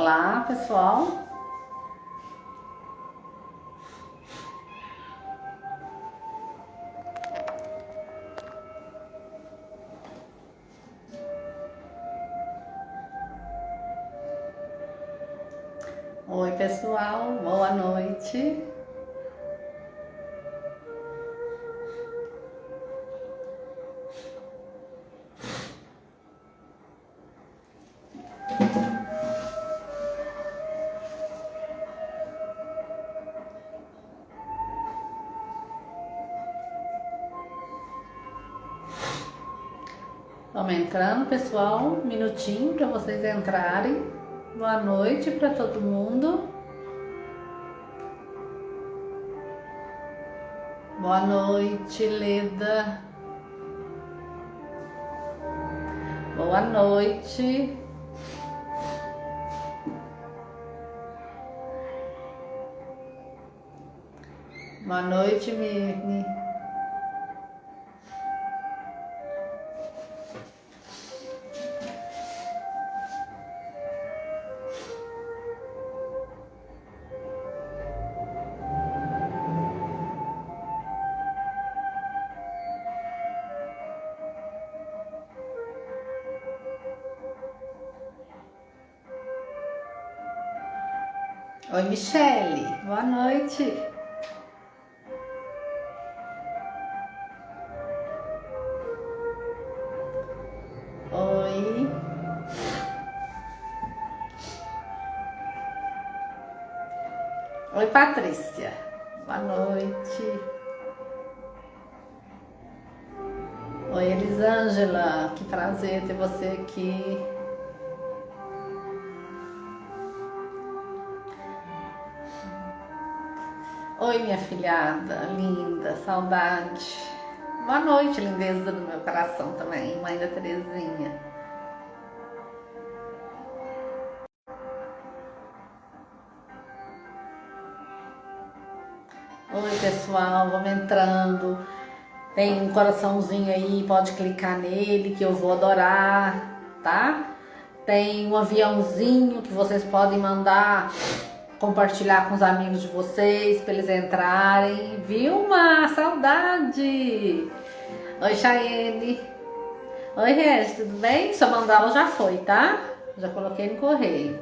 Olá, pessoal. Oi, pessoal. Boa noite. Vamos entrando, pessoal. Um minutinho para vocês entrarem. Boa noite para todo mundo. Boa noite, Leda. Boa noite. Boa noite, Mirni. Oi, Michele. Boa noite. Oi. Oi, Patrícia. Boa noite. Oi, Elisângela. Que prazer ter você aqui. Oi, minha filhada, linda, saudade. Boa noite, lindeza do meu coração também, mãe da Terezinha. Oi, pessoal, vamos entrando. Tem um coraçãozinho aí, pode clicar nele que eu vou adorar, tá? Tem um aviãozinho que vocês podem mandar compartilhar com os amigos de vocês para eles entrarem. Vilma, saudade! Oi, Chayene. Oi, Regis, tudo bem? Sua mandala já foi, tá? Já coloquei no correio.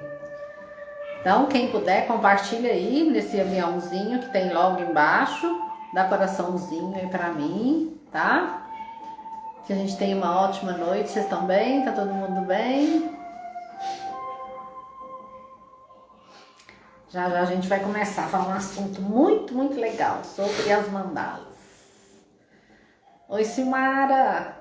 Então, quem puder, compartilha aí nesse aviãozinho que tem logo embaixo. Dá coraçãozinho aí pra mim, tá? Que a gente tenha uma ótima noite. Vocês estão bem? Tá todo mundo bem? Já já a gente vai começar a falar um assunto muito, muito legal sobre as mandalas. Oi, Silmara!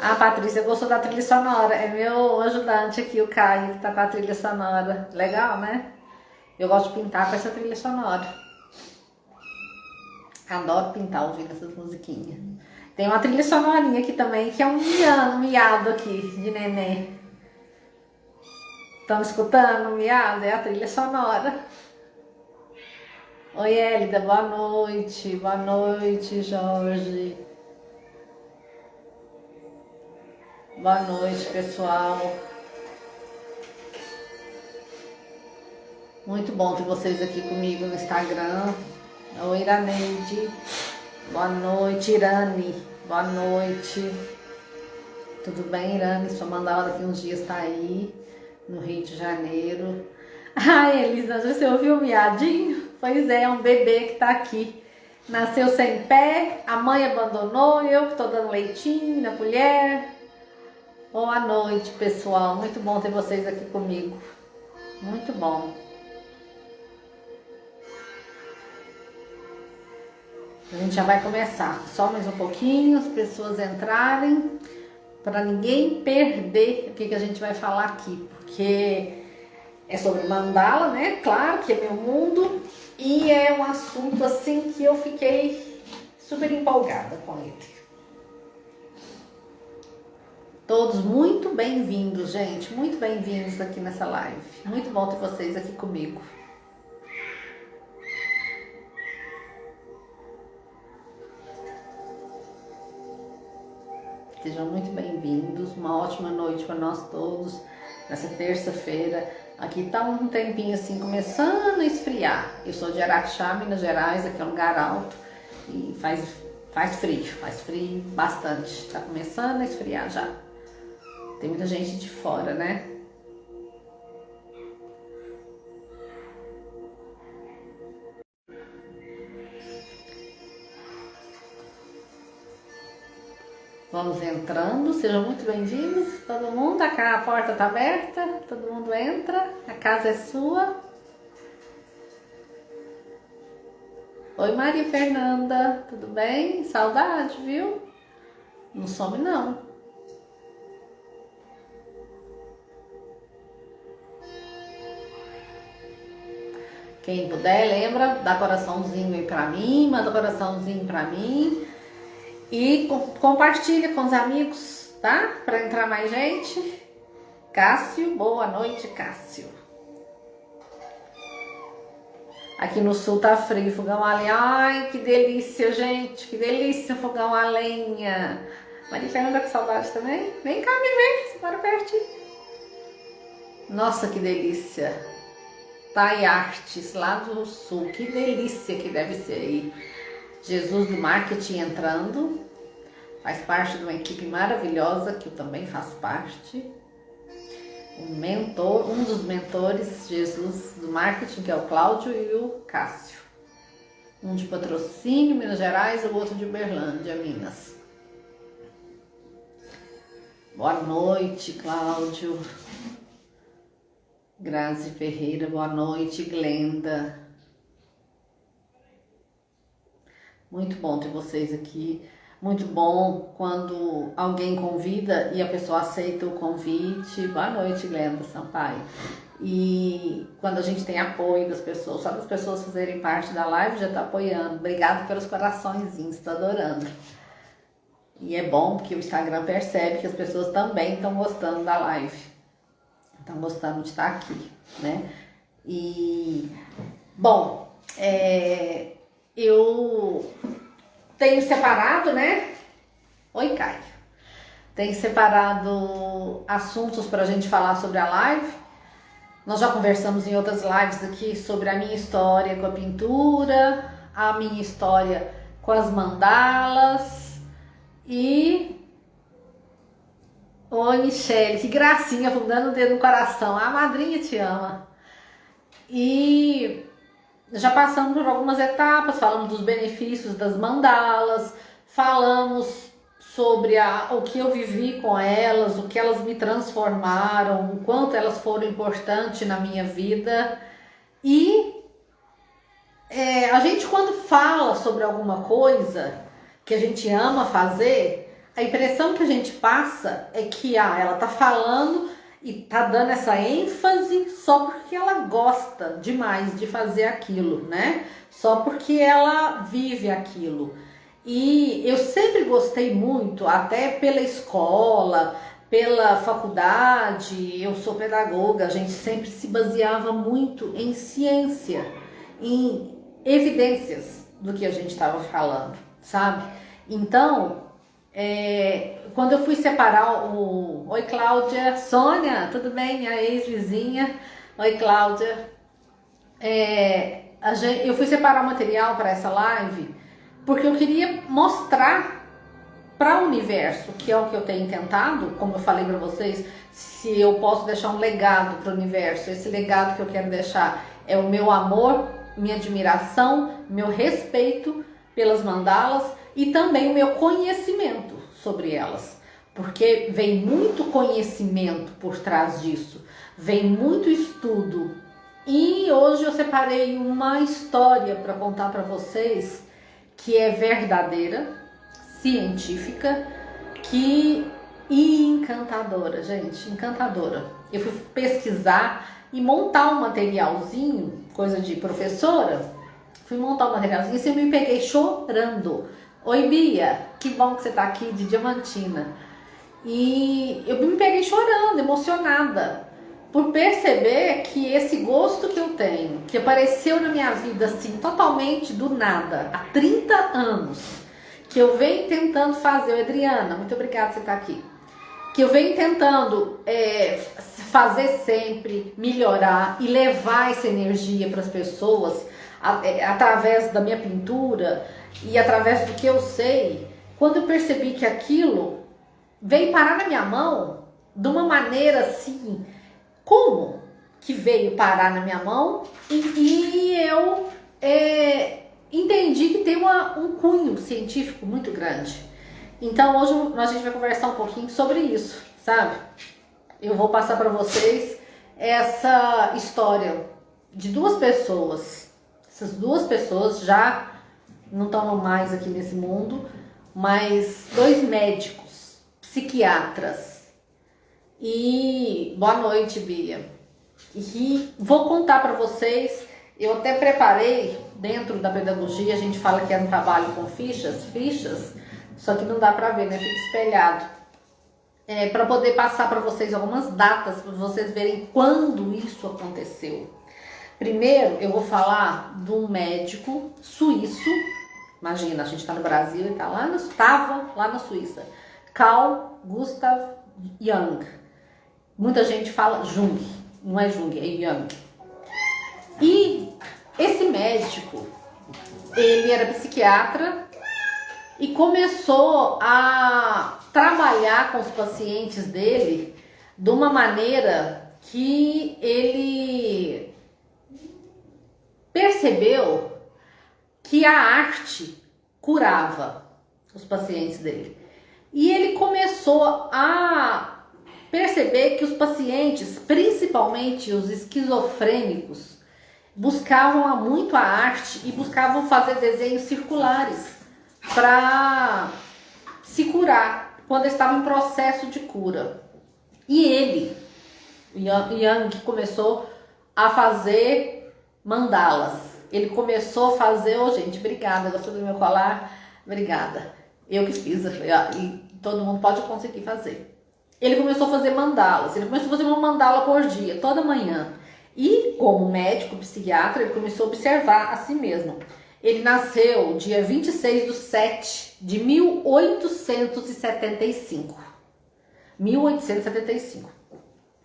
Ah, Patrícia, gostou da trilha sonora? É meu ajudante aqui, o Caio, que tá com a trilha sonora. Legal, né? Eu gosto de pintar com essa trilha sonora. Adoro pintar ouvindo essas musiquinhas. Tem uma trilha sonorinha aqui também, que é um miado aqui, de neném. Estão escutando o miado? É a trilha sonora. Oi, Hélida, boa noite. Boa noite, Jorge. Boa noite, pessoal. Muito bom ter vocês aqui comigo no Instagram. Oi, Iraneide. Boa noite, Irane. Boa noite. Tudo bem, Irane? Sua mandala daqui uns dias tá aí, no Rio de Janeiro. Ai, Elisa, você ouviu o miadinho? Pois é um bebê que tá aqui. Nasceu sem pé, a mãe abandonou, eu que tô dando leitinho na colher. Boa noite, pessoal. Muito bom ter vocês aqui comigo. Muito bom. A gente já vai começar. Só mais um pouquinho, as pessoas entrarem, para ninguém perder o que a gente vai falar aqui, porque é sobre mandala, né? Claro que é meu mundo e é um assunto assim que eu fiquei super empolgada com ele. Todos muito bem-vindos, gente. Muito bem-vindos aqui nessa live. Muito bom ter vocês aqui comigo. Sejam muito bem-vindos. Uma ótima noite para nós todos. Nessa terça-feira. Aqui tá um tempinho assim, começando a esfriar. Eu sou de Araxá, Minas Gerais, aqui é um lugar alto. E faz frio bastante. Tá começando a esfriar já. Tem muita gente de fora, né? Vamos entrando, sejam muito bem-vindos, todo mundo, a porta está aberta, todo mundo entra, a casa é sua. Oi Maria Fernanda, tudo bem? Saudade, viu? Não some não. Quem puder, lembra, dá coraçãozinho aí pra mim, manda coraçãozinho pra mim. E compartilha com os amigos, tá? Para entrar mais gente. Cássio, boa noite, Cássio. Aqui no sul tá frio, fogão a lenha. Ai, que delícia, gente. Que delícia, fogão a lenha. Maria Fernanda com saudade também? Vem cá me ver, você mora pertinho. Nossa, que delícia. Thay Artes, lá do sul. Que delícia que deve ser aí. Jesus do Marketing entrando, faz parte de uma equipe maravilhosa que eu também faço parte. Um dos mentores, Jesus do Marketing, que é o Cláudio, e o Cássio. Um de Patrocínio, Minas Gerais, o outro de Uberlândia, Minas. Boa noite, Cláudio. Grazi Ferreira, boa noite, Glenda. Muito bom ter vocês aqui, muito bom quando alguém convida e a pessoa aceita o convite. Boa noite, Glenda Sampaio. E quando a gente tem apoio das pessoas, só das pessoas fazerem parte da live já tá apoiando. Obrigado pelos coraçõezinhos, tô adorando. E é bom porque o Instagram percebe que as pessoas também estão gostando da live, estão gostando de estar aqui, né? E, bom, eu tenho separado, né? Oi, Caio. Tenho separado assuntos para a gente falar sobre a live. Nós já conversamos em outras lives aqui sobre a minha história com a pintura, a minha história com as mandalas e... Oi, Michele, que gracinha, afundando o dedo no coração. A madrinha te ama. E... já passamos por algumas etapas, falamos dos benefícios das mandalas, falamos sobre o que eu vivi com elas, o que elas me transformaram, o quanto elas foram importantes na minha vida. E a gente, quando fala sobre alguma coisa que a gente ama fazer, a impressão que a gente passa é que ela tá falando e tá dando essa ênfase só porque ela gosta demais de fazer aquilo, né? Só porque ela vive aquilo. E eu sempre gostei muito, até pela escola, pela faculdade, eu sou pedagoga, a gente sempre se baseava muito em ciência, em evidências do que a gente estava falando, sabe? Então, quando eu fui separar Oi, Cláudia. Sônia, tudo bem? Minha ex-vizinha. Oi, Cláudia. Eu fui separar o material para essa live porque eu queria mostrar para o universo, que é o que eu tenho tentado, como eu falei para vocês, se eu posso deixar um legado para o universo. Esse legado que eu quero deixar é o meu amor, minha admiração, meu respeito pelas mandalas e também o meu conhecimento sobre elas, porque vem muito conhecimento por trás disso, vem muito estudo. E hoje eu separei uma história para contar para vocês que é verdadeira, científica, e encantadora, gente, encantadora. Eu fui pesquisar e montar um materialzinho, coisa de professora. Fui montar um materialzinho e eu me peguei chorando. Oi, Bia, que bom que você tá aqui de Diamantina. E eu me peguei chorando, emocionada, por perceber que esse gosto que eu tenho, que apareceu na minha vida assim, totalmente do nada, há 30 anos, que eu venho tentando fazer, Adriana, muito obrigada por você estar aqui, que eu venho tentando fazer sempre, melhorar e levar essa energia para as pessoas através da minha pintura e através do que eu sei. Quando eu percebi que aquilo veio parar na minha mão de uma maneira assim, como que veio parar na minha mão, e eu entendi que tem um cunho científico muito grande. Então hoje a gente vai conversar um pouquinho sobre isso, sabe? Eu vou passar para vocês essa história de duas pessoas. Essas duas pessoas já não estão mais aqui nesse mundo, mas dois médicos, psiquiatras. E boa noite, Bia. E vou contar para vocês, eu até preparei, dentro da pedagogia, a gente fala que é um trabalho com fichas, só que não dá para ver, né? Fica espelhado. Para poder passar para vocês algumas datas, para vocês verem quando isso aconteceu. Primeiro, eu vou falar de um médico suíço. Imagina, a gente está no Brasil e estava lá na Suíça. Carl Gustav Jung. Muita gente fala Jung, não é Jung, é Jung. E esse médico, ele era psiquiatra e começou a trabalhar com os pacientes dele de uma maneira que ele percebeu que a arte curava os pacientes dele. E ele começou a perceber que os pacientes, principalmente os esquizofrênicos, buscavam muito a arte e buscavam fazer desenhos circulares para se curar quando estava em processo de cura. E ele, Jung, começou a fazer mandalas. Ele começou a fazer, gente, obrigada, gostou do meu colar? Obrigada. Eu que fiz, e todo mundo pode conseguir fazer. Ele começou a fazer mandalas, ele começou a fazer uma mandala por dia, toda manhã. E como médico, psiquiatra, ele começou a observar a si mesmo. Ele nasceu dia 26/7 de 1875. 1875.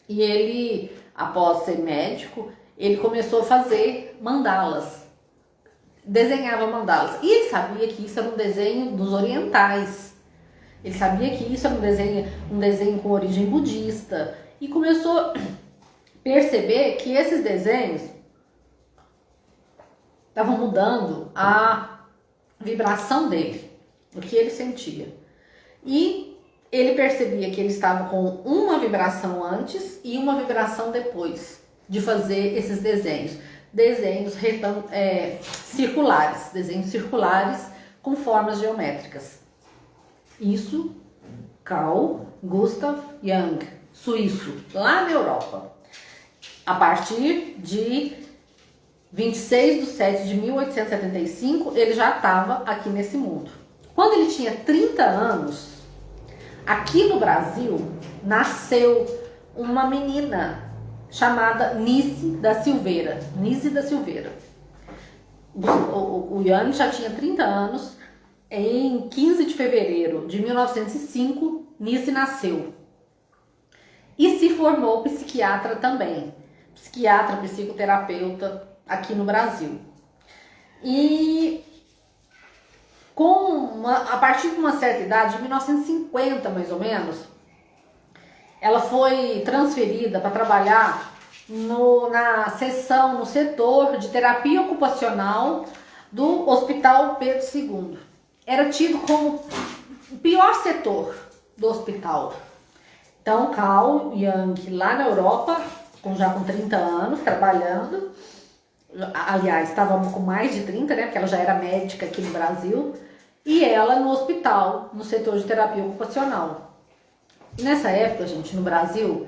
E ele, após ser médico, ele começou a fazer mandalas. Desenhava mandalas. E ele sabia que isso era um desenho dos orientais. Ele sabia que isso era um desenho com origem budista. E começou a perceber que esses desenhos estavam mudando a vibração dele, o que ele sentia. E ele percebia que ele estava com uma vibração antes e uma vibração depois de fazer esses desenhos. Desenhos circulares com formas geométricas. Isso, Carl Gustav Jung, suíço, lá na Europa. A partir de 26/7 de 1875, ele já estava aqui nesse mundo. Quando ele tinha 30 anos, aqui no Brasil, nasceu uma menina chamada Nice da Silveira. O Jung já tinha 30 anos. Em 15 de fevereiro de 1905, Nice nasceu. E se formou psiquiatra também. Psiquiatra, psicoterapeuta aqui no Brasil. E a partir de uma certa idade, em 1950 mais ou menos, ela foi transferida para trabalhar no setor de terapia ocupacional do Hospital Pedro II. Era tido como o pior setor do hospital. Então, Carl Jung, lá na Europa, já com 30 anos, trabalhando, aliás, estava com mais de 30, né, porque ela já era médica aqui no Brasil, e ela no hospital, no setor de terapia ocupacional. E nessa época, gente, no Brasil,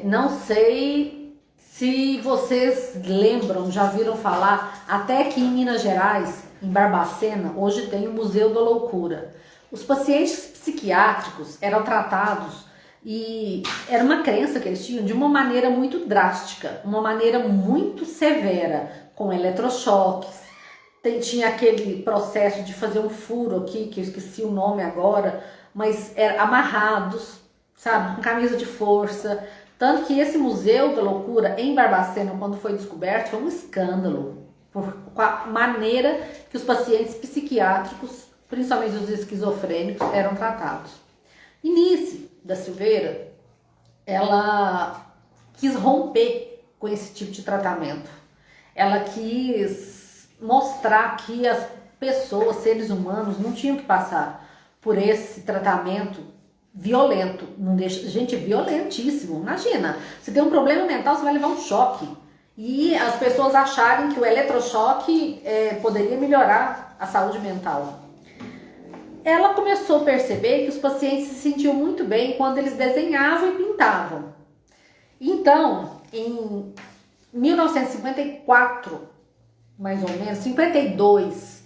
não sei se vocês lembram, já viram falar, até que em Minas Gerais, em Barbacena, hoje tem o Museu da Loucura. Os pacientes psiquiátricos eram tratados, e era uma crença que eles tinham, de uma maneira muito drástica, uma maneira muito severa, com eletrochoques, tinha aquele processo de fazer um furo aqui, que eu esqueci o nome agora, mas era amarrados, sabe, com camisa de força. Tanto que esse Museu da Loucura em Barbacena, quando foi descoberto, foi um escândalo, com a maneira que os pacientes psiquiátricos, principalmente os esquizofrênicos, eram tratados. Inice da Silveira, ela quis romper com esse tipo de tratamento. Ela quis mostrar que as pessoas, seres humanos, não tinham que passar por esse tratamento violento. Não deixa, gente, é violentíssimo. Imagina, você tem um problema mental, você vai levar um choque. E as pessoas acharem que o eletrochoque poderia melhorar a saúde mental. Ela começou a perceber que os pacientes se sentiam muito bem quando eles desenhavam e pintavam. Então, em 1954, mais ou menos, 52,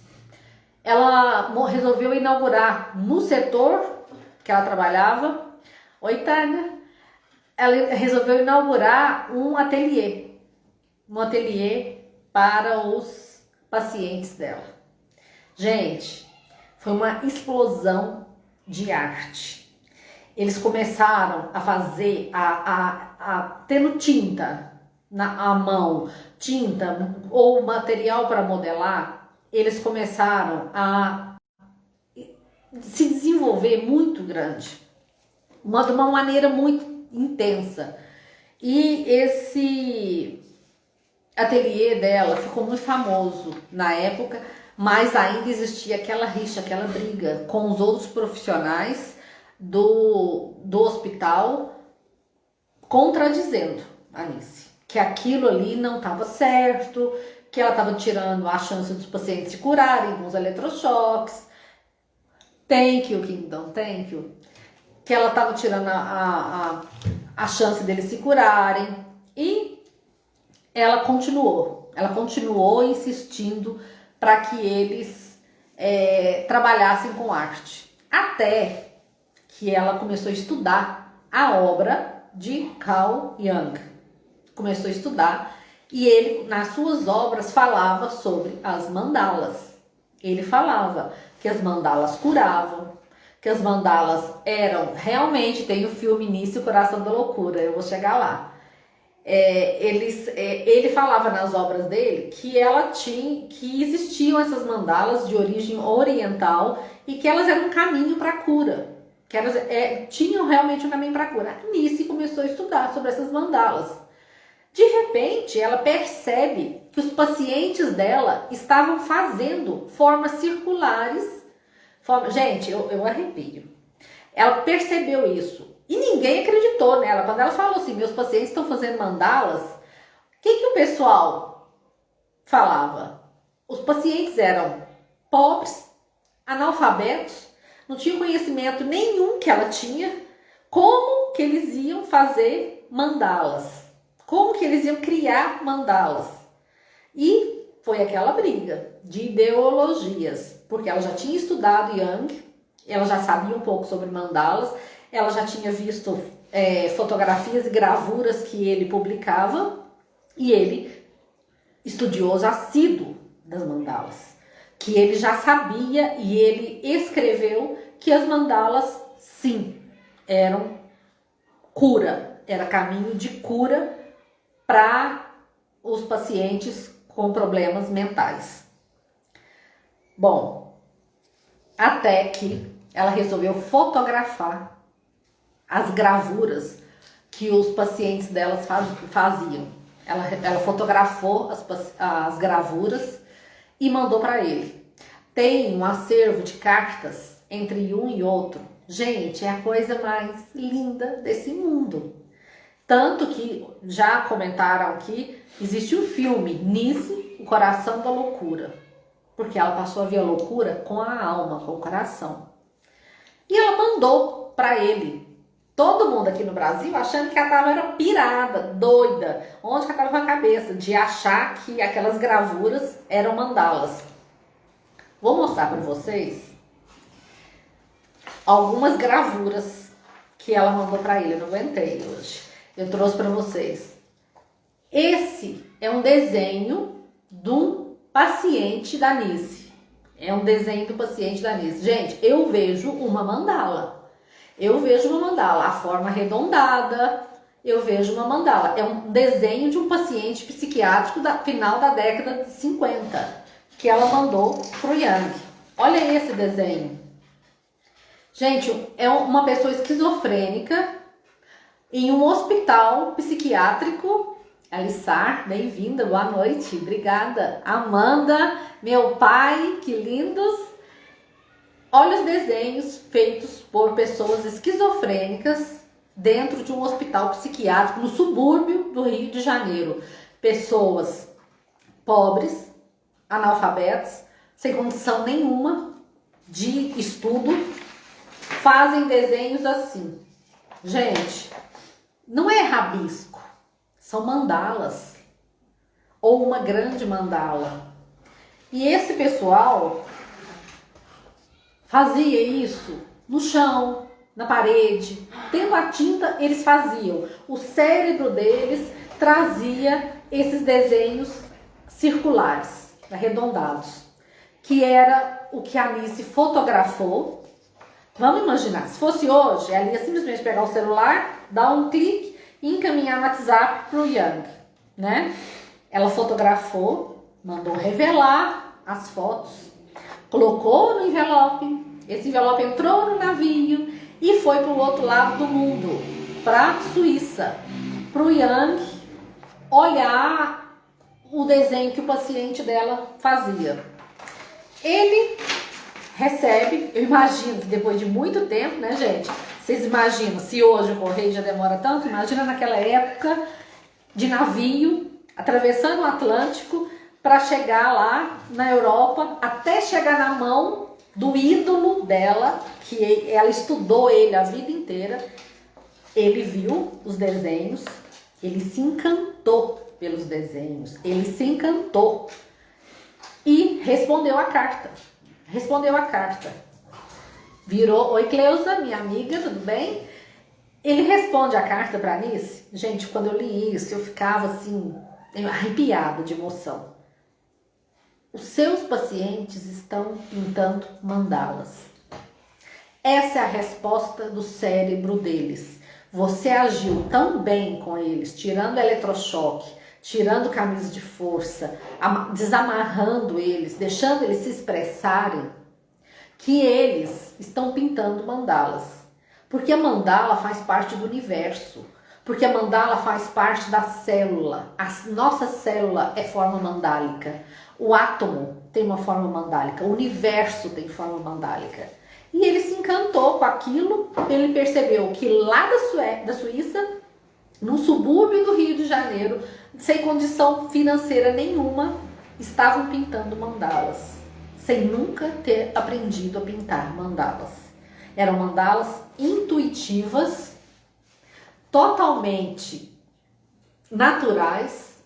ela resolveu inaugurar no setor que ela trabalhava, oi Tânia, ela resolveu inaugurar um ateliê para os pacientes dela. Gente, foi uma explosão de arte. Eles começaram a fazer, tendo tinta na mão, tinta ou material para modelar, eles começaram a se desenvolver muito grande, de uma maneira muito intensa. E esse ateliê dela ficou muito famoso na época, mas ainda existia aquela rixa, aquela briga com os outros profissionais do hospital, contradizendo a Anice, que aquilo ali não estava certo, que ela estava tirando a chance dos pacientes se curarem com os eletrochoques, thank you, Kingdom, thank you, que ela estava tirando a chance deles se curarem, e ela continuou insistindo para que eles trabalhassem com arte, até que ela começou a estudar a obra de Carl Jung. Começou a estudar, e ele, nas suas obras, falava sobre as mandalas. Ele falava que as mandalas curavam, que as mandalas eram, realmente, tem o filme Início, Coração da Loucura, eu vou chegar lá. Ele falava nas obras dele que existiam essas mandalas de origem oriental e que elas eram um caminho para a cura, que elas tinham realmente um caminho para a cura. A Anice começou a estudar sobre essas mandalas. De repente, ela percebe que os pacientes dela estavam fazendo formas circulares. Gente, eu arrepio. Ela percebeu isso. E ninguém acreditou nela. Quando ela falou assim, meus pacientes estão fazendo mandalas, o que o pessoal falava? Os pacientes eram pobres, analfabetos, não tinham conhecimento nenhum que ela tinha. Como que eles iam fazer mandalas? Como que eles iam criar mandalas? E foi aquela briga de ideologias, porque ela já tinha estudado Jung, ela já sabia um pouco sobre mandalas, ela já tinha visto fotografias e gravuras que ele publicava, e ele, estudioso assíduo das mandalas, que ele já sabia, e ele escreveu que as mandalas, sim, eram cura, era caminho de cura para os pacientes com problemas mentais. Bom, até que ela resolveu fotografar as gravuras que os pacientes delas faziam. Ela fotografou as gravuras e mandou para ele. Tem um acervo de cartas entre um e outro. Gente, é a coisa mais linda desse mundo. Tanto que já comentaram aqui, existe um filme, Nice, o Coração da Loucura. Porque ela passou a ver a loucura com a alma, com o coração. E ela mandou para ele. Todo mundo aqui no Brasil achando que ela era pirada, doida. Onde que ela estava com a cabeça? De achar que aquelas gravuras eram mandalas. Vou mostrar para vocês algumas gravuras que ela mandou para ele. Eu não aguentei hoje. Eu trouxe para vocês. Esse é um desenho de um paciente da Nice. É um desenho do paciente da Nice. Gente, eu vejo uma mandala. Eu vejo uma mandala. A forma arredondada, eu vejo uma mandala. É um desenho de um paciente psiquiátrico da final da década de 50, que ela mandou pro Jung. Olha esse desenho. Gente, é uma pessoa esquizofrênica em um hospital psiquiátrico. Alissar, bem-vinda, boa noite, obrigada. Amanda, meu pai, que lindos. Olha os desenhos feitos por pessoas esquizofrênicas dentro de um hospital psiquiátrico no subúrbio do Rio de Janeiro. Pessoas pobres, analfabetos, sem condição nenhuma de estudo, fazem desenhos assim. Gente, não é rabisco, são mandalas, ou uma grande mandala. E esse pessoal fazia isso no chão, na parede, tendo a tinta, eles faziam. O cérebro deles trazia esses desenhos circulares, arredondados, que era o que a Nice fotografou. Vamos imaginar, se fosse hoje, ela ia simplesmente pegar o celular, dar um clique e encaminhar no WhatsApp para o Jung, né? Ela fotografou, mandou revelar as fotos, colocou no envelope, esse envelope entrou no navio e foi para o outro lado do mundo, para a Suíça, para o Jung olhar o desenho que o paciente dela fazia. Ele recebe, eu imagino que depois de muito tempo, né, gente? Vocês imaginam, se hoje o correio já demora tanto, imagina naquela época de navio, atravessando o Atlântico para chegar lá na Europa, até chegar na mão do ídolo dela, que ela estudou ele a vida inteira. Ele viu os desenhos, ele se encantou pelos desenhos, ele se encantou e respondeu a carta. Respondeu a carta. Virou, oi Cleusa, minha amiga, tudo bem? Ele responde a carta para Nice. Gente, quando eu li isso, eu ficava assim, arrepiada de emoção. Os seus pacientes estão pintando mandalas. Essa é a resposta do cérebro deles. Você agiu tão bem com eles, tirando eletrochoque, tirando camisa de força, desamarrando eles, deixando eles se expressarem, que eles estão pintando mandalas. Porque a mandala faz parte do universo. Porque a mandala faz parte da célula. A nossa célula é forma mandálica. O átomo tem uma forma mandálica. O universo tem forma mandálica. E ele se encantou com aquilo. Ele percebeu que lá da Suíça, num subúrbio do Rio de Janeiro, sem condição financeira nenhuma, estavam pintando mandalas, sem nunca ter aprendido a pintar mandalas. Eram mandalas intuitivas, totalmente naturais,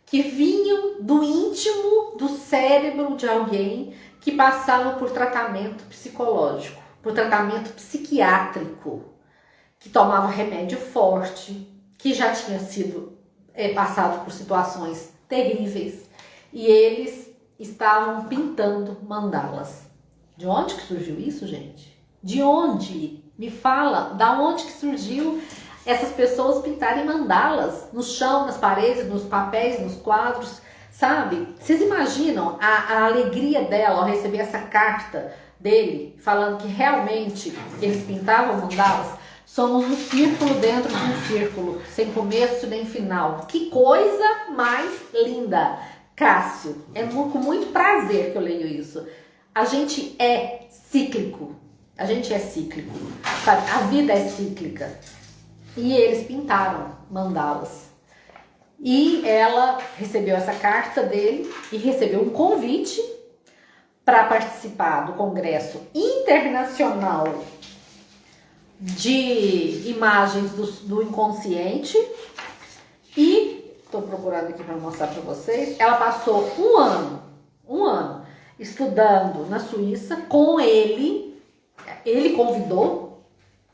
que vinham do íntimo do cérebro de alguém que passava por tratamento psicológico, por tratamento psiquiátrico, que tomava remédio forte, que já tinha sido passado por situações terríveis, e eles estavam pintando mandalas. De onde que surgiu isso, gente? De onde? Me fala, da onde que surgiu essas pessoas pintarem mandalas no chão, nas paredes, nos papéis, nos quadros, sabe? Vocês imaginam a alegria dela ao receber essa carta dele, falando que realmente eles pintavam mandalas? Somos um círculo dentro de um círculo, sem começo nem final. Que coisa mais linda! Cássio, é com muito prazer que eu leio isso. A gente é cíclico. A gente é cíclico, sabe? A vida é cíclica. E eles pintaram mandalas. E ela recebeu essa carta dele e recebeu um convite para participar do Congresso Internacional de Imagens do Inconsciente. E estou procurando aqui para mostrar para vocês. Ela passou um ano estudando na Suíça com ele. Ele convidou,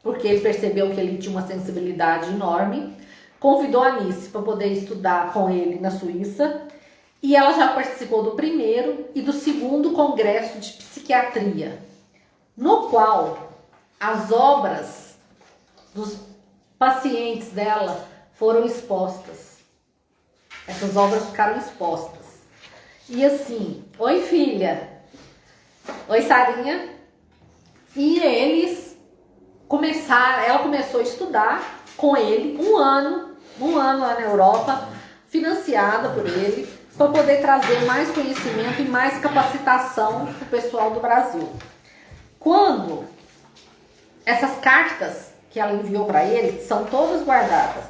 porque ele percebeu que ele tinha uma sensibilidade enorme, convidou a Nice para poder estudar com ele na Suíça, E ela já participou do primeiro e do segundo congresso de psiquiatria, no qual as obras dos pacientes dela foram expostas. Essas obras ficaram expostas. E assim, oi filha, oi Sarinha. E eles começaram, ela começou a estudar com ele um ano lá na Europa, financiada por ele, para poder trazer mais conhecimento e mais capacitação para o pessoal do Brasil. Quando essas cartas que ela enviou para ele são todas guardadas.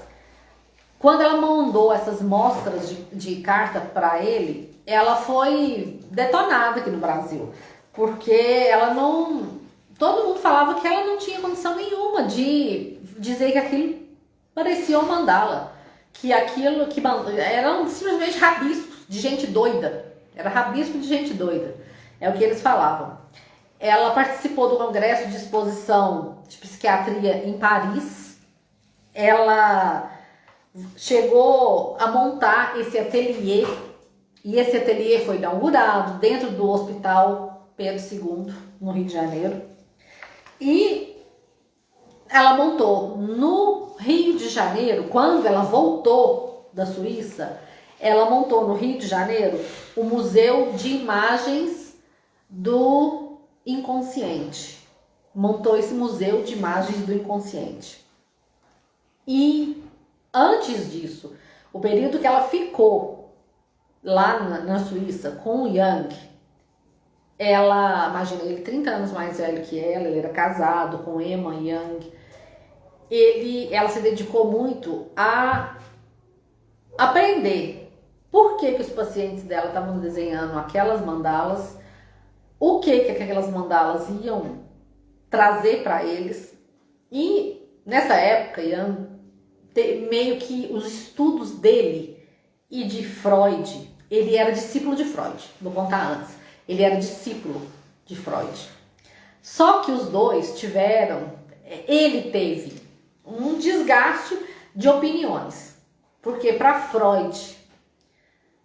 Quando ela mandou essas mostras de carta para ele, ela foi detonada aqui no Brasil, porque ela não... Todo mundo falava que ela não tinha condição nenhuma de dizer que aquilo parecia um mandala, que aquilo que eram simplesmente rabiscos de gente doida, era rabisco de gente doida, é o que eles falavam. Ela participou do congresso de exposição de psiquiatria em Paris, ela chegou a montar esse ateliê, e esse ateliê foi inaugurado dentro do Hospital Pedro II, no Rio de Janeiro. E ela montou no Rio de Janeiro, quando ela voltou da Suíça, ela montou no Rio de Janeiro o Museu de Imagens do Inconsciente. Montou esse Museu de Imagens do Inconsciente. E antes disso, o período que ela ficou lá na Suíça com o Jung, ela, imagina, ele 30 anos mais velho que ela, ele era casado com Emma Jung. Ela se dedicou muito a aprender por que os pacientes dela estavam desenhando aquelas mandalas, o que aquelas mandalas iam trazer para eles. E nessa época, Jung, meio que os estudos dele e de Freud, ele era discípulo de Freud, vou contar antes. Ele era discípulo de Freud. Só que os dois ele teve um desgaste de opiniões. Porque para Freud,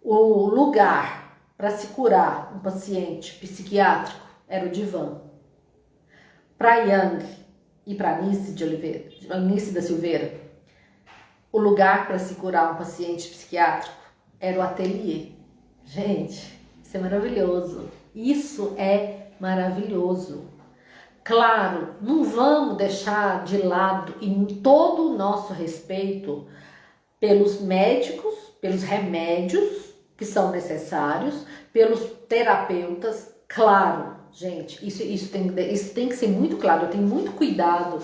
o lugar para se curar um paciente psiquiátrico era o divã. Para Jung e para Anice da Silveira, o lugar para se curar um paciente psiquiátrico era o ateliê. Gente, isso é maravilhoso. Isso é maravilhoso. Claro, não vamos deixar de lado em todo o nosso respeito pelos médicos, pelos remédios que são necessários, pelos terapeutas. Claro, gente, isso tem que ser muito claro. Eu tenho muito cuidado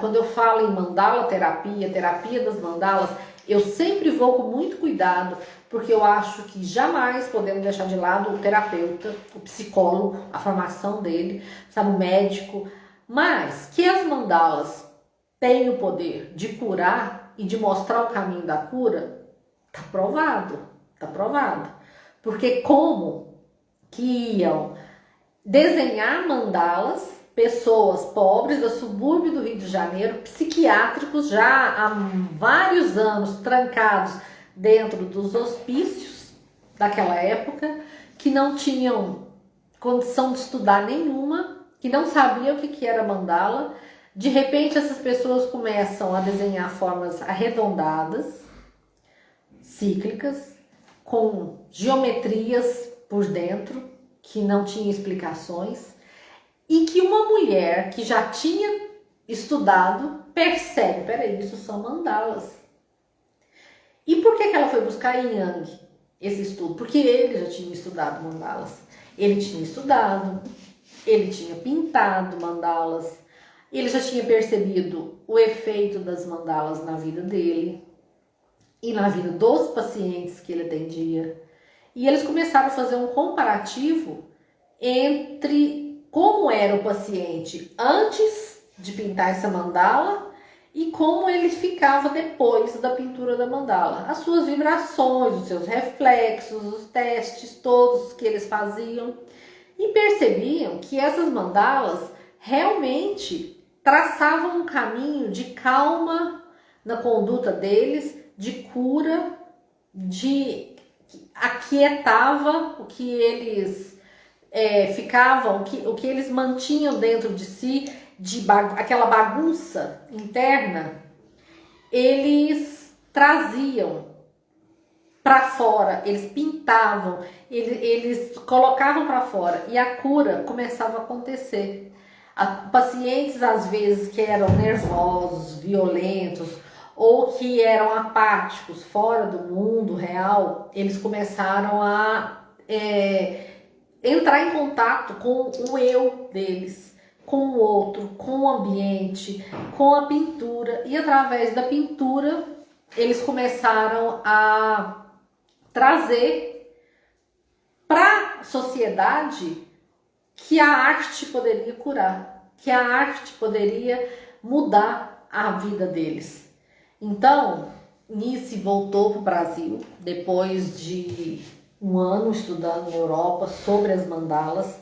quando eu falo em mandala terapia das mandalas. Eu sempre vou com muito cuidado, porque eu acho que jamais podemos deixar de lado o terapeuta, o psicólogo, a formação dele, sabe, o médico. Mas que as mandalas têm o poder de curar e de mostrar o caminho da cura, tá provado. Porque como que iam desenhar mandalas pessoas pobres do subúrbio do Rio de Janeiro, psiquiátricos já há vários anos trancados dentro dos hospícios daquela época, que não tinham condição de estudar nenhuma, que não sabiam o que era mandala. De repente essas pessoas começam a desenhar formas arredondadas, cíclicas, com geometrias por dentro, que não tinha explicações. E que uma mulher que já tinha estudado percebe, peraí, isso são mandalas. E por que ela foi buscar em Jung esse estudo? Porque ele já tinha estudado mandalas. Ele tinha estudado, ele tinha pintado mandalas, ele já tinha percebido o efeito das mandalas na vida dele e na vida dos pacientes que ele atendia. E eles começaram a fazer um comparativo entre como era o paciente antes de pintar essa mandala e como ele ficava depois da pintura da mandala. As suas vibrações, os seus reflexos, os testes todos que eles faziam. E percebiam que essas mandalas realmente traçavam um caminho de calma na conduta deles, de cura, aquietava o que eles ficavam, o que eles mantinham dentro de si, aquela bagunça interna, eles traziam para fora, eles pintavam, eles colocavam para fora e a cura começava a acontecer. Pacientes às vezes que eram nervosos, violentos ou que eram apáticos, fora do mundo real, eles começaram a entrar em contato com o eu deles, com o outro, com o ambiente, com a pintura, e através da pintura eles começaram a trazer para a sociedade que a arte poderia curar, que a arte poderia mudar a vida deles. Então, Nice voltou para o Brasil depois de um ano estudando na Europa sobre as mandalas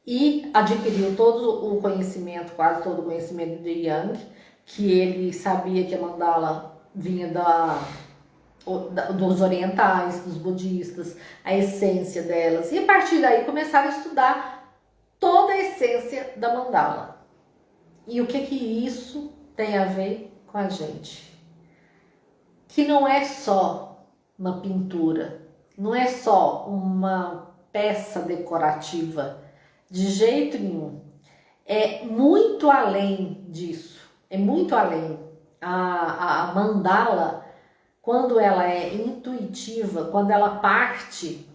e adquiriu todo o conhecimento, quase todo o conhecimento de Yang, que ele sabia que a mandala vinha dos orientais, dos budistas, a essência delas. E a partir daí começaram a estudar toda a essência da mandala. E o que isso tem a ver com a gente? Que não é só uma pintura, não é só uma peça decorativa, de jeito nenhum. É muito além disso, é muito além. A mandala, quando ela é intuitiva, quando ela parte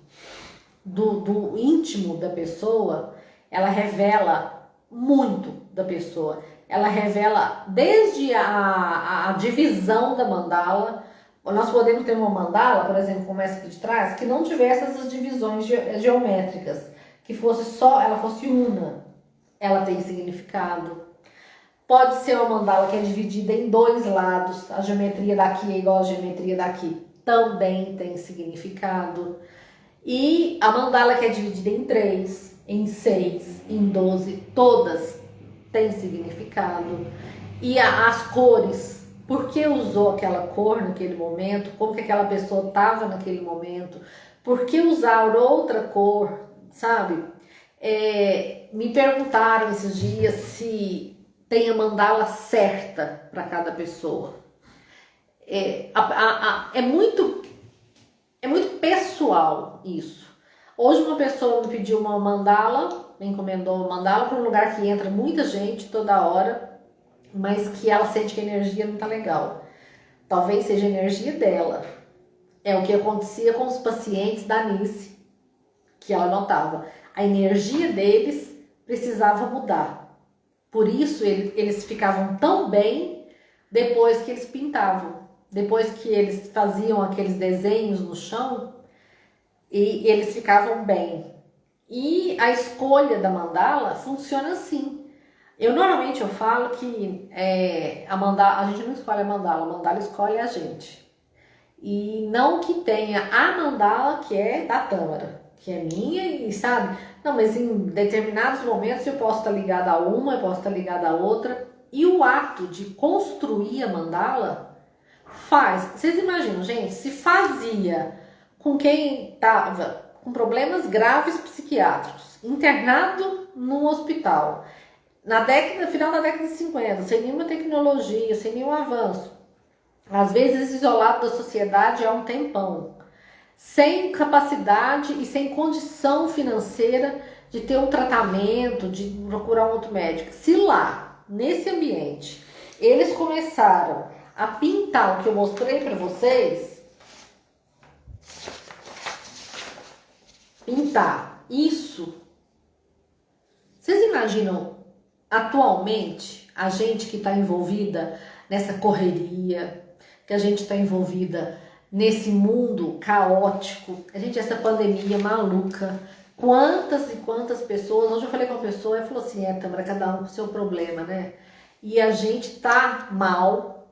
do íntimo da pessoa, ela revela muito da pessoa. Ela revela desde a divisão da mandala. Nós podemos ter uma mandala, por exemplo, como essa aqui de trás, que não tivesse essas divisões geométricas, que ela fosse una. Ela tem significado. Pode ser uma mandala que é dividida em dois lados, a geometria daqui é igual à geometria daqui, também tem significado. E a mandala que é dividida em 3, em 6, em 12, todas têm significado. E as cores, por que usou aquela cor naquele momento, como que aquela pessoa estava naquele momento, por que usar outra cor, sabe? Me perguntaram esses dias se tem a mandala certa para cada pessoa. É muito pessoal isso. Hoje uma pessoa me pediu uma mandala, me encomendou uma mandala para um lugar que entra muita gente toda hora, mas que ela sente que a energia não tá legal. Talvez seja a energia dela. É o que acontecia com os pacientes da Nice, que ela notava. A energia deles precisava mudar. Por isso eles ficavam tão bem depois que eles pintavam. Depois que eles faziam aqueles desenhos no chão, e eles ficavam bem. E a escolha da mandala funciona assim. Normalmente eu falo que a gente não escolhe a mandala escolhe a gente. E não que tenha a mandala que é da Tâmara, que é minha, e sabe? Não, mas em determinados momentos eu posso estar ligada a uma, eu posso estar ligada a outra. E o ato de construir a mandala vocês imaginam, gente, se fazia com quem estava com problemas graves psiquiátricos, internado num hospital, final da década de 50, sem nenhuma tecnologia, sem nenhum avanço, às vezes isolado da sociedade há um tempão, sem capacidade e sem condição financeira de ter um tratamento, de procurar um outro médico. Se lá, nesse ambiente, eles começaram a pintar o que eu mostrei para vocês, pintar isso, vocês imaginam atualmente a gente que está envolvida nessa correria, que a gente está envolvida nesse mundo caótico, essa pandemia maluca, quantas e quantas pessoas, hoje eu falei com uma pessoa e falou assim, Tâmara, cada um com o seu problema, né? E a gente tá mal,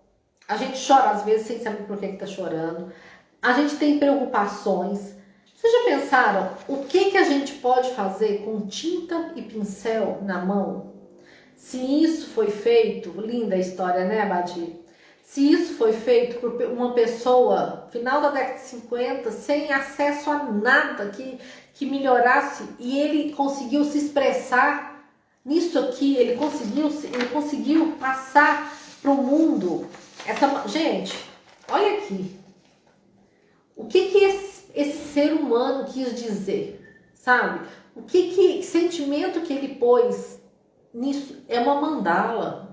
a gente chora às vezes sem saber por que tá chorando, a gente tem preocupações. Vocês já pensaram o que a gente pode fazer com tinta e pincel na mão? Se isso foi feito, linda a história, né, Badi? se isso foi feito por uma pessoa, final da década de 50, sem acesso a nada que melhorasse, e ele conseguiu se expressar nisso aqui, ele conseguiu passar para o mundo. Gente, olha aqui. O que esse ser humano quis dizer, sabe? Que sentimento que ele pôs nisso? É uma mandala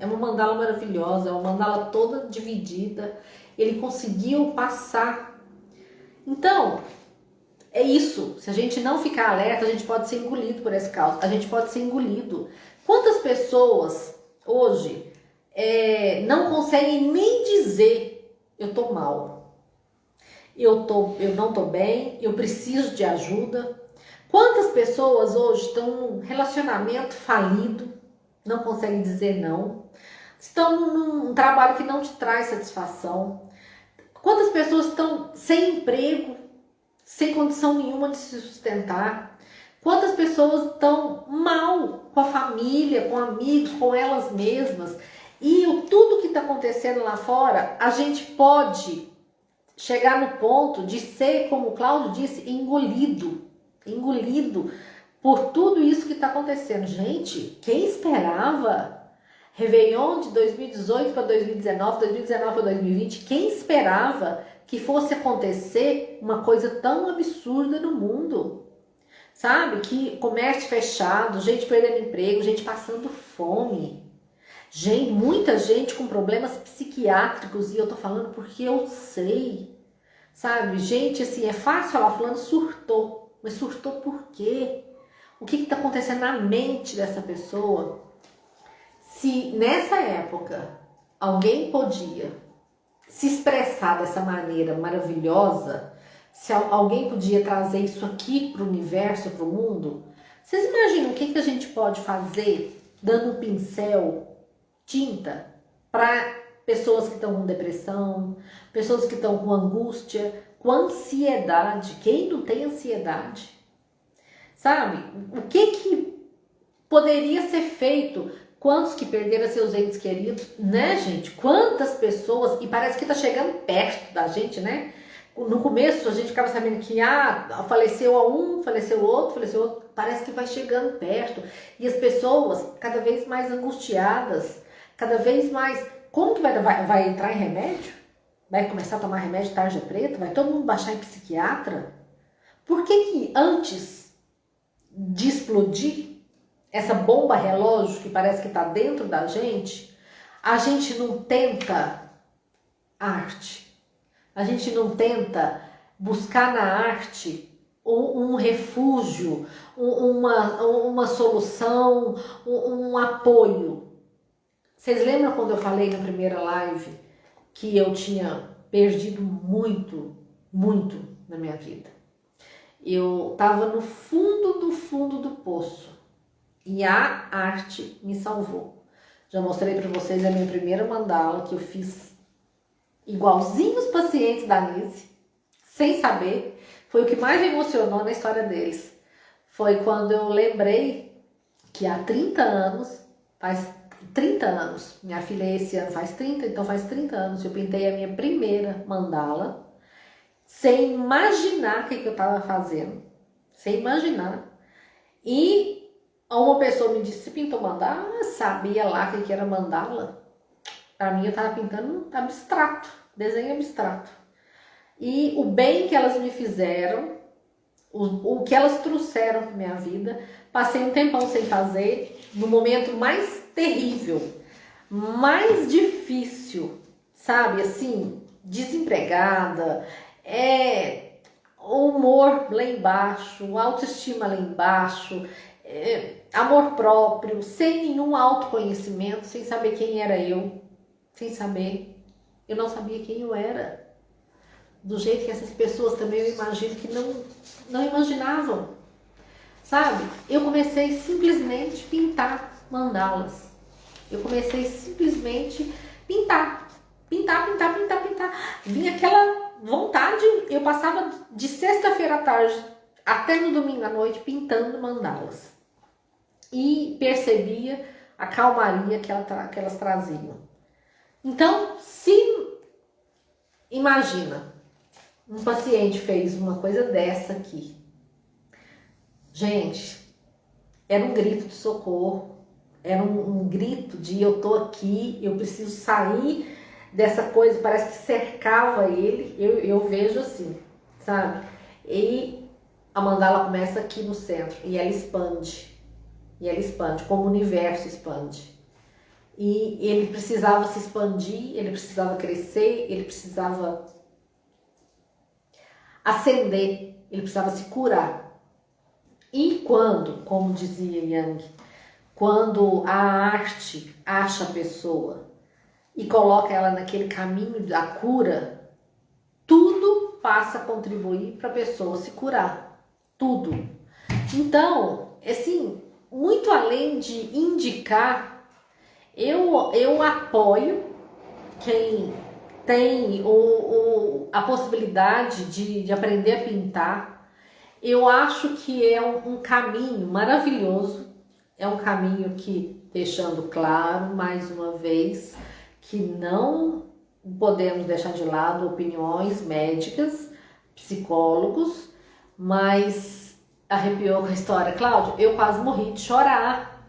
maravilhosa, é uma mandala toda dividida. Ele conseguiu passar. Então, é isso. Se a gente não ficar alerta, a gente pode ser engolido por esse caos. A gente pode ser engolido. Quantas pessoas hoje não conseguem nem dizer eu tô mal, eu não tô bem, eu preciso de ajuda? Quantas pessoas hoje estão num relacionamento falido, não conseguem dizer não, estão num trabalho que não te traz satisfação? Quantas pessoas estão sem emprego, sem condição nenhuma de se sustentar? Quantas pessoas estão mal com a família, com amigos, com elas mesmas? E tudo que está acontecendo lá fora, a gente pode chegar no ponto de ser, como o Cláudio disse, engolido por tudo isso que está acontecendo. Gente, quem esperava Réveillon de 2018 para 2019, 2019 para 2020, quem esperava que fosse acontecer uma coisa tão absurda no mundo? Sabe? Que comércio fechado, gente perdendo emprego, gente passando fome, muita gente com problemas psiquiátricos, e eu tô falando porque eu sei, sabe? Gente, assim, é fácil falar, fulano surtou, mas surtou por quê? O que tá acontecendo na mente dessa pessoa? Se nessa época alguém podia se expressar dessa maneira maravilhosa, se alguém podia trazer isso aqui para o universo, para o mundo, vocês imaginam o que a gente pode fazer dando um pincel, tinta, para pessoas que estão com depressão, pessoas que estão com angústia, com ansiedade? Quem não tem ansiedade? Sabe? O que poderia ser feito? Quantos que perderam seus entes queridos, né, gente? Quantas pessoas, e parece que tá chegando perto da gente, né? No começo a gente ficava sabendo que faleceu um, faleceu outro, parece que vai chegando perto. E as pessoas cada vez mais angustiadas, cada vez mais... Como que vai entrar em remédio? Vai começar a tomar remédio tarja preta? Vai todo mundo baixar em psiquiatra? Por que antes de explodir essa bomba relógio que parece que está dentro da gente, a gente não tenta arte? A gente não tenta buscar na arte um refúgio, uma solução, um apoio? Vocês lembram quando eu falei na primeira live que eu tinha perdido muito na minha vida? Eu estava no fundo do poço e a arte me salvou. Já mostrei para vocês a minha primeira mandala, que eu fiz igualzinho os pacientes da Nise, sem saber. Foi o que mais me emocionou na história deles. Foi quando eu lembrei que há 30 anos, faz 30 anos, minha filha esse ano faz 30, então faz 30 anos, eu pintei a minha primeira mandala, sem imaginar o que eu estava fazendo. Sem imaginar. E uma pessoa me disse: você pintou mandala? Sabia lá o que era mandala? Para mim eu estava pintando abstrato, desenho abstrato. E o bem que elas me fizeram, o que elas trouxeram para minha vida, passei um tempão sem fazer, no momento mais terrível, mais difícil, sabe, assim, desempregada, o humor lá embaixo, autoestima lá embaixo, amor próprio, sem nenhum autoconhecimento, sem saber quem era eu, eu não sabia quem eu era. Do jeito que essas pessoas também, eu imagino que não imaginavam, sabe? Eu comecei simplesmente a pintar mandalas. Eu comecei simplesmente pintar. Vinha aquela vontade, eu passava de sexta-feira à tarde até no domingo à noite pintando mandalas. E percebia a calmaria que elas traziam. Então, se imagina, um paciente fez uma coisa dessa aqui. Gente, era um grito de socorro, era um grito de eu tô aqui, eu preciso sair dessa coisa, parece que cercava ele, eu vejo assim, sabe? E a mandala começa aqui no centro e ela expande, como o universo expande. E ele precisava se expandir, ele precisava crescer, ele precisava ascender, ele precisava se curar. E quando, como dizia Jung, quando a arte acha a pessoa e coloca ela naquele caminho da cura, tudo passa a contribuir para a pessoa se curar. Tudo. Então, assim, muito além de indicar, eu apoio quem tem a possibilidade de aprender a pintar. Eu acho que é um caminho maravilhoso, é um caminho que, deixando claro, mais uma vez, que não podemos deixar de lado opiniões médicas, psicólogos, mas arrepiou com a história, Cláudio, eu quase morri de chorar,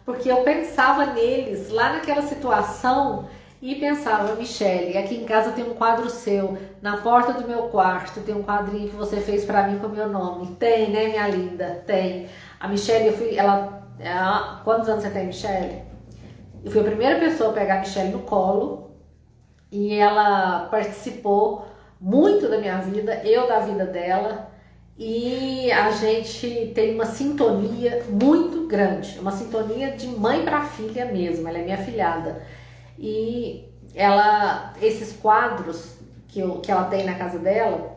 porque eu pensava neles, lá naquela situação, e pensava, Michele, aqui em casa tem um quadro seu, na porta do meu quarto tem um quadrinho que você fez pra mim com o meu nome. Tem, né, minha linda? Tem. A Michele, quantos anos você tem, Michele? Eu fui a primeira pessoa a pegar a Michele no colo e ela participou muito da minha vida, eu da vida dela, e a gente tem uma sintonia muito grande, uma sintonia de mãe para filha mesmo, ela é minha afilhada. E esses quadros que ela tem na casa dela,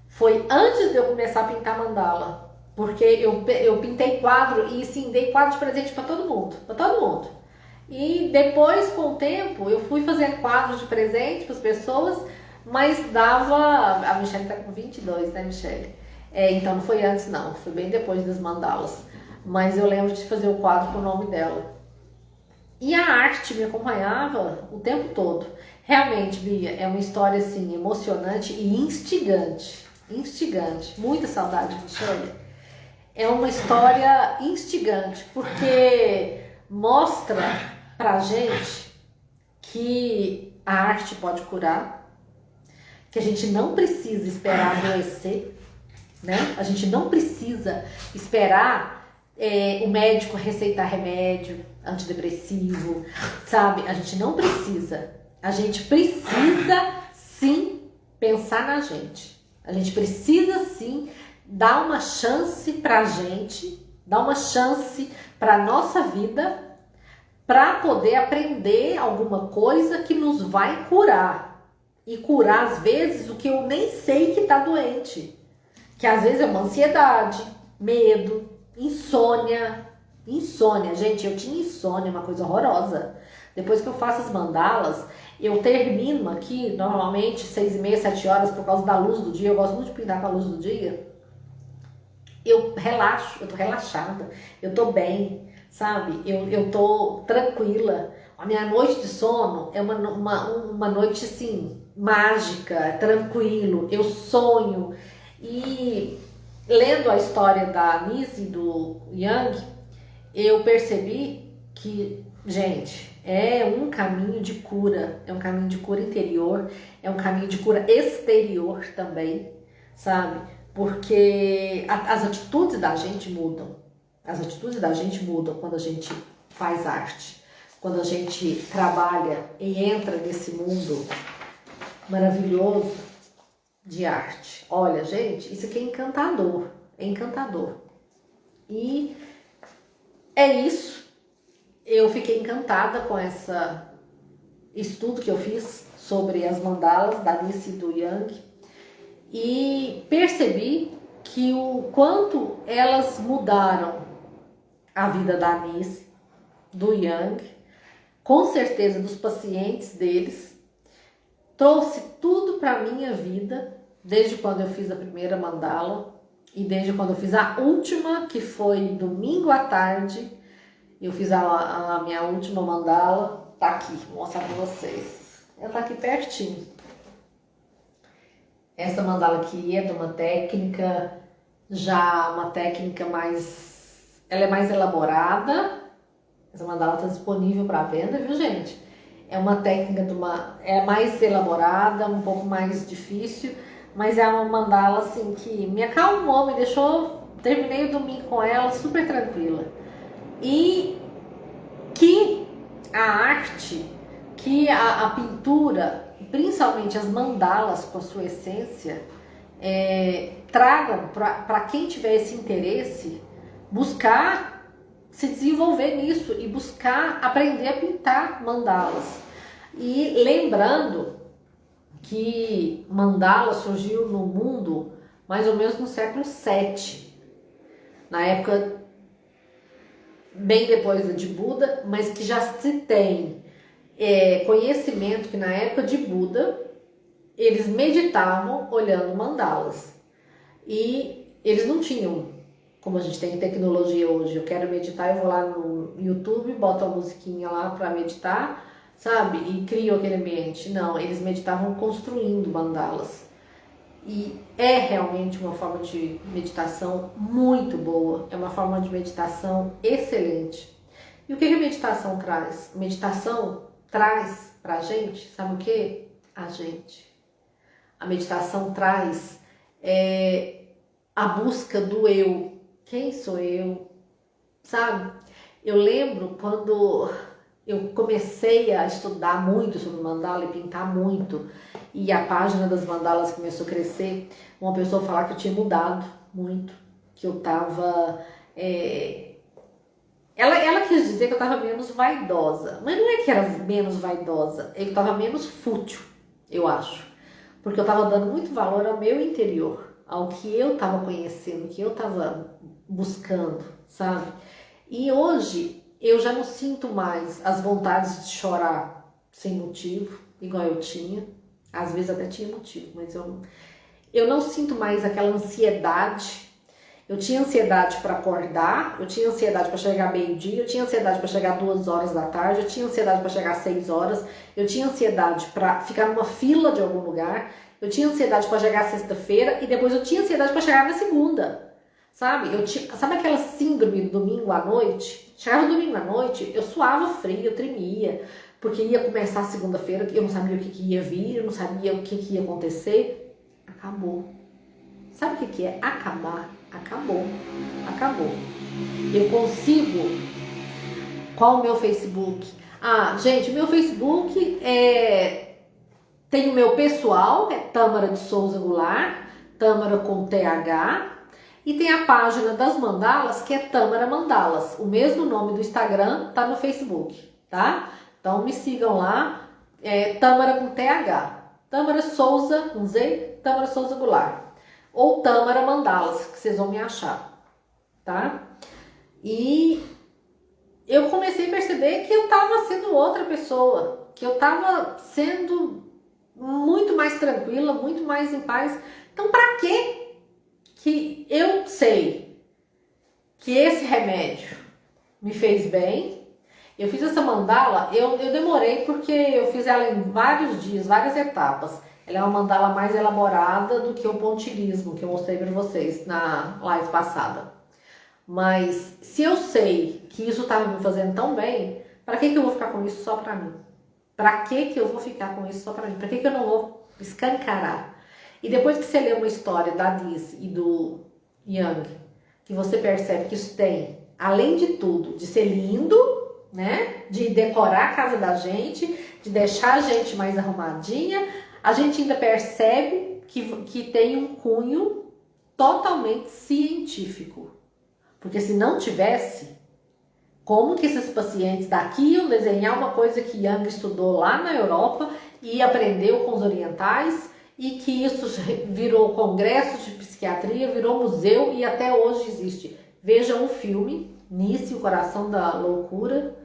foi antes de eu começar a pintar mandala. Porque eu pintei quadro e sim, dei quadro de presente para todo mundo. E depois, com o tempo, eu fui fazer quadros de presente para as pessoas, mas dava... A Michele tá com 22, né, Michele? Então não foi antes não, foi bem depois das mandalas. Mas eu lembro de fazer o quadro com o nome dela. E a arte me acompanhava o tempo todo. Realmente, Bia, é uma história assim, emocionante e instigante. Muita saudade, Michele. É uma história instigante, porque mostra pra gente que a arte pode curar, que a gente não precisa esperar adoecer, né? A gente não precisa esperar o médico receitar remédio antidepressivo, sabe? A gente não precisa. A gente precisa sim pensar na gente. A gente precisa sim dar uma chance pra gente, dar uma chance pra nossa vida, para poder aprender alguma coisa que nos vai curar. E curar às vezes o que eu nem sei que tá doente. Que às vezes é uma ansiedade, medo, insônia, gente, eu tinha insônia, uma coisa horrorosa. Depois que eu faço as mandalas, eu termino aqui, normalmente 6h30, 7 horas, por causa da luz do dia, eu gosto muito de pintar com a luz do dia. Eu relaxo, eu tô relaxada, eu tô bem, sabe? Eu tô tranquila. A minha noite de sono é uma noite, assim, mágica, tranquilo, eu sonho. E lendo a história da Anise e do Jung, eu percebi que, gente, é um caminho de cura, é um caminho de cura interior, é um caminho de cura exterior também, sabe? Porque as atitudes da gente mudam. As atitudes da gente mudam quando a gente faz arte, quando a gente trabalha e entra nesse mundo maravilhoso de arte. Olha, gente, isso aqui é encantador, é encantador. E é isso. Eu fiquei encantada com esse estudo que eu fiz sobre as mandalas da Anise e do Jung e percebi que o quanto elas mudaram a vida da Anise, do Jung, com certeza dos pacientes deles, trouxe tudo para minha vida, desde quando eu fiz a primeira mandala e desde quando eu fiz a última, que foi domingo à tarde. Eu fiz a minha última mandala, tá aqui, vou mostrar para vocês. Ela tá aqui pertinho. Essa mandala aqui é de uma técnica, já uma técnica mais, ela é mais elaborada. Essa mandala está disponível para venda, viu, gente? É uma técnica é mais elaborada, um pouco mais difícil, mas é uma mandala assim que me acalmou, me deixou, terminei o domingo com ela super tranquila. E que a arte, que a pintura, principalmente as mandalas com a sua essência, tragam para quem tiver esse interesse, buscar se desenvolver nisso e buscar aprender a pintar mandalas. E lembrando que mandala surgiu no mundo mais ou menos no século VII, na época bem depois de Buda, mas que já se tem conhecimento que na época de Buda eles meditavam olhando mandalas e eles não tinham como a gente tem tecnologia hoje. Eu quero meditar, eu vou lá no YouTube, boto a musiquinha lá para meditar, sabe? E crio aquele ambiente. Não, eles meditavam construindo mandalas. E é realmente uma forma de meditação muito boa. É uma forma de meditação excelente. E o que a meditação traz? A meditação traz pra gente, sabe o que? A gente. A meditação traz a busca do eu. Quem sou eu? Sabe? Eu lembro quando eu comecei a estudar muito sobre mandala e pintar muito, e a página das mandalas começou a crescer, uma pessoa falar que eu tinha mudado muito, que eu tava... Ela quis dizer que eu tava menos vaidosa, mas não é que era menos vaidosa, eu tava menos fútil, eu acho, porque eu tava dando muito valor ao meu interior, ao que eu tava conhecendo, o que eu tava buscando, sabe? E hoje eu já não sinto mais as vontades de chorar sem motivo, igual eu tinha. Às vezes até tinha motivo, mas eu não sinto mais aquela ansiedade. Eu tinha ansiedade para acordar, eu tinha ansiedade para chegar meio-dia, eu tinha ansiedade para chegar 2 horas da tarde, eu tinha ansiedade para chegar 6 horas, eu tinha ansiedade para ficar numa fila de algum lugar, eu tinha ansiedade para chegar sexta-feira e depois eu tinha ansiedade para chegar na segunda. Sabe? Sabe aquela síndrome do domingo à noite? Chegava domingo à noite, eu suava frio, eu tremia, porque ia começar a segunda-feira, eu não sabia o que ia vir, eu não sabia o que ia acontecer. Acabou. Sabe o que é acabar? Acabou. Acabou. Eu consigo... Qual o meu Facebook? Ah, gente, o meu Facebook tem o meu pessoal, é Tâmara de Souza Goulart, Tâmara com TH... E tem a página das mandalas, que é Tâmara Mandalas. O mesmo nome do Instagram tá no Facebook, tá? Então me sigam lá, Tâmara com TH. Tâmara Souza, com Z, Tâmara Souza Goulart. Ou Tâmara Mandalas, que vocês vão me achar, tá? E eu comecei a perceber que eu tava sendo outra pessoa, que eu tava sendo muito mais tranquila, muito mais em paz. Então pra quê? Que eu sei que esse remédio me fez bem. Eu fiz essa mandala, eu demorei porque eu fiz ela em vários dias, várias etapas. Ela é uma mandala mais elaborada do que o pontilhismo que eu mostrei para vocês na live passada. Mas se eu sei que isso estava me fazendo tão bem, para que eu vou ficar com isso só para mim? Para que eu vou ficar com isso só para mim? Para que eu não vou escancarar? E depois que você lê uma história da Liz e do Yang, que você percebe que isso tem, além de tudo, de ser lindo, né? De decorar a casa da gente, de deixar a gente mais arrumadinha, a gente ainda percebe que tem um cunho totalmente científico. Porque se não tivesse, como que esses pacientes daqui iam desenhar uma coisa que Yang estudou lá na Europa e aprendeu com os orientais, e que isso virou congresso de psiquiatria, virou museu e até hoje existe. Vejam o filme, Nice, o Coração da Loucura,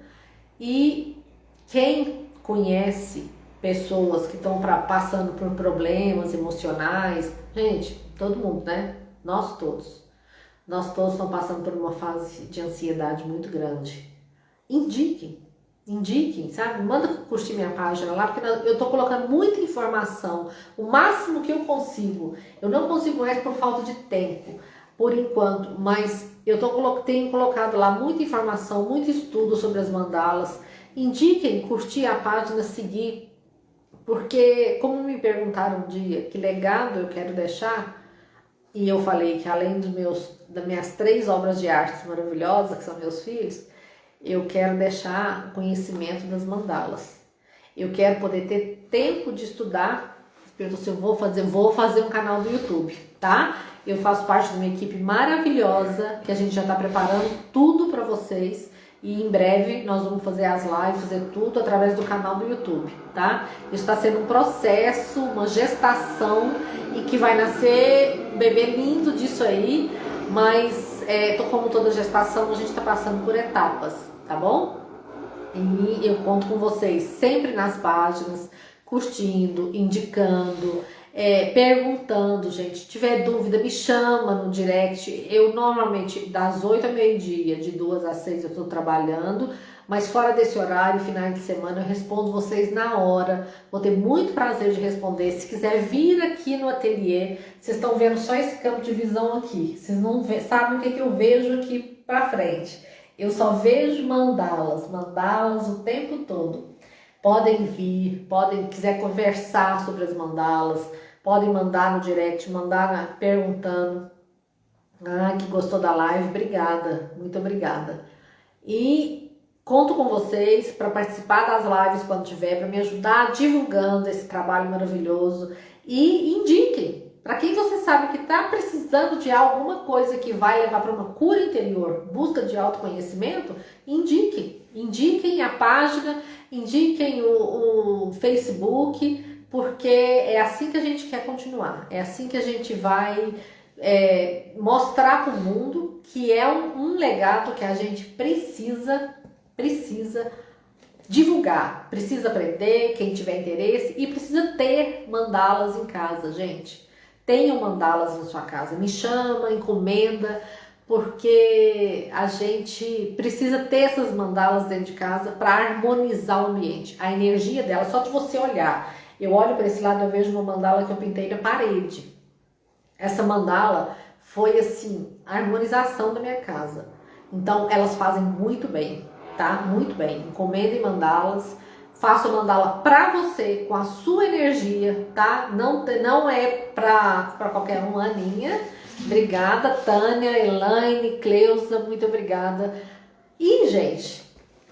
e quem conhece pessoas que estão passando por problemas emocionais, gente, todo mundo, né? Nós todos estamos passando por uma fase de ansiedade muito grande. Indiquem, indiquem, sabe? Manda curtir minha página lá, porque eu tô colocando muita informação, o máximo que eu consigo. Eu não consigo mais por falta de tempo, por enquanto, mas tenho colocado lá muita informação, muito estudo sobre as mandalas. Indiquem, curtir a página, seguir, porque como me perguntaram um dia que legado eu quero deixar, e eu falei que além das minhas 3 obras de arte maravilhosas, que são meus filhos, eu quero deixar o conhecimento das mandalas. Eu quero poder ter tempo de estudar. Perguntou se eu vou fazer um canal do YouTube, tá? Eu faço parte de uma equipe maravilhosa, que a gente já está preparando tudo para vocês. E em breve nós vamos fazer as lives, fazer tudo através do canal do YouTube, tá? Isso está sendo um processo, uma gestação, e que vai nascer um bebê lindo disso aí, mas como toda gestação, a gente está passando por etapas, tá bom? E eu conto com vocês sempre nas páginas, curtindo, indicando, perguntando, gente. Se tiver dúvida, me chama no direct. Eu normalmente, das 8 ao meio-dia, de 2 às 6 eu estou trabalhando, mas fora desse horário, finais de semana, eu respondo vocês na hora. Vou ter muito prazer de responder. Se quiser vir aqui no ateliê, vocês estão vendo só esse campo de visão aqui. Vocês não sabem o que eu vejo aqui pra frente. Eu só vejo mandalas o tempo todo. Podem vir, quiser conversar sobre as mandalas, podem mandar no direct, mandar perguntando. Ah, que gostou da live, obrigada, muito obrigada. E conto com vocês para participar das lives quando tiver, para me ajudar divulgando esse trabalho maravilhoso. E indiquem, para quem você sabe que está precisando de alguma coisa que vai levar para uma cura interior, busca de autoconhecimento, indiquem a página, indiquem o Facebook, porque é assim que a gente quer continuar, é assim que a gente vai mostrar para o mundo que é um legado que a gente precisa divulgar, precisa aprender, quem tiver interesse, e precisa ter mandalas em casa, gente. Tenham mandalas na sua casa, me chama, encomenda, porque a gente precisa ter essas mandalas dentro de casa para harmonizar o ambiente. A energia dela, só de você olhar. Eu olho para esse lado, eu vejo uma mandala que eu pintei na parede. Essa mandala foi assim, a harmonização da minha casa. Então elas fazem muito bem, tá? Muito bem. Encomendem mandalas. Faça a mandala para você, com a sua energia, tá? Não é para qualquer um, Aninha. Obrigada, Tânia, Elaine, Cleusa, muito obrigada. E, gente,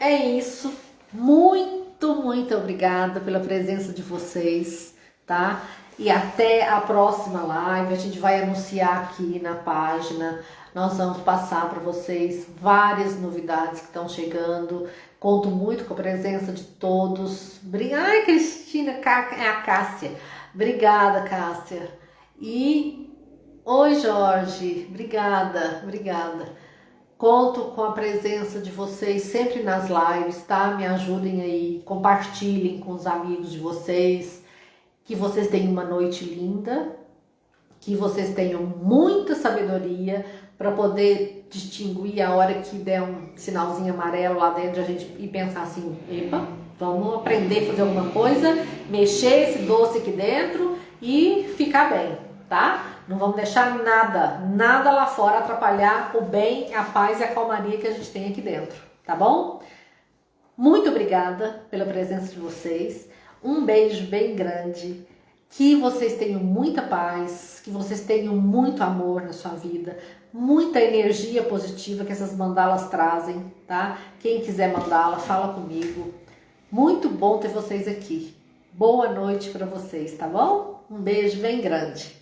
é isso. Muito obrigada pela presença de vocês, tá? E até a próxima live. A gente vai anunciar aqui na página. Nós vamos passar para vocês várias novidades que estão chegando. Conto muito com a presença de todos. Ai, Cristina, é a Cássia. Obrigada, Cássia. E oi, Jorge. Obrigada. Conto com a presença de vocês sempre nas lives, tá? Me ajudem aí, compartilhem com os amigos de vocês. Que vocês tenham uma noite linda, que vocês tenham muita sabedoria para poder distinguir a hora que der um sinalzinho amarelo lá dentro, a gente ir pensar assim, epa, vamos aprender a fazer alguma coisa, mexer esse doce aqui dentro e ficar bem, tá? Não vamos deixar nada lá fora atrapalhar o bem, a paz e a calmaria que a gente tem aqui dentro, tá bom? Muito obrigada pela presença de vocês. Um beijo bem grande, que vocês tenham muita paz, que vocês tenham muito amor na sua vida, muita energia positiva que essas mandalas trazem, tá? Quem quiser mandala, fala comigo. Muito bom ter vocês aqui. Boa noite para vocês, tá bom? Um beijo bem grande.